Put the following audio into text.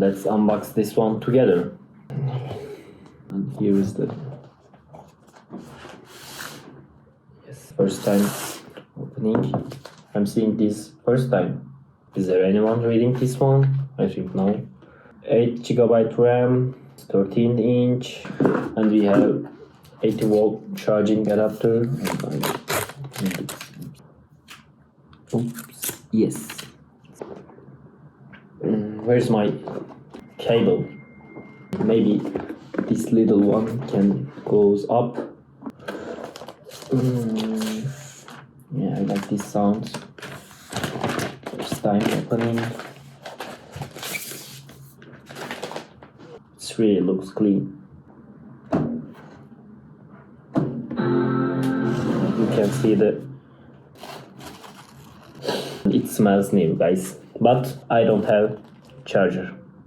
let's unbox this one together. And here is the first time opening. I'm seeing this first time. Is there anyone reading this one? I think no. 8GB RAM, 13-inch, and we have 80-volt charging adapter. Oops, yes. Where's my cable? Maybe this little one goes up. Yeah, I like this sound. First time opening. It really looks clean. You can see it smells new, guys. But I don't have charger.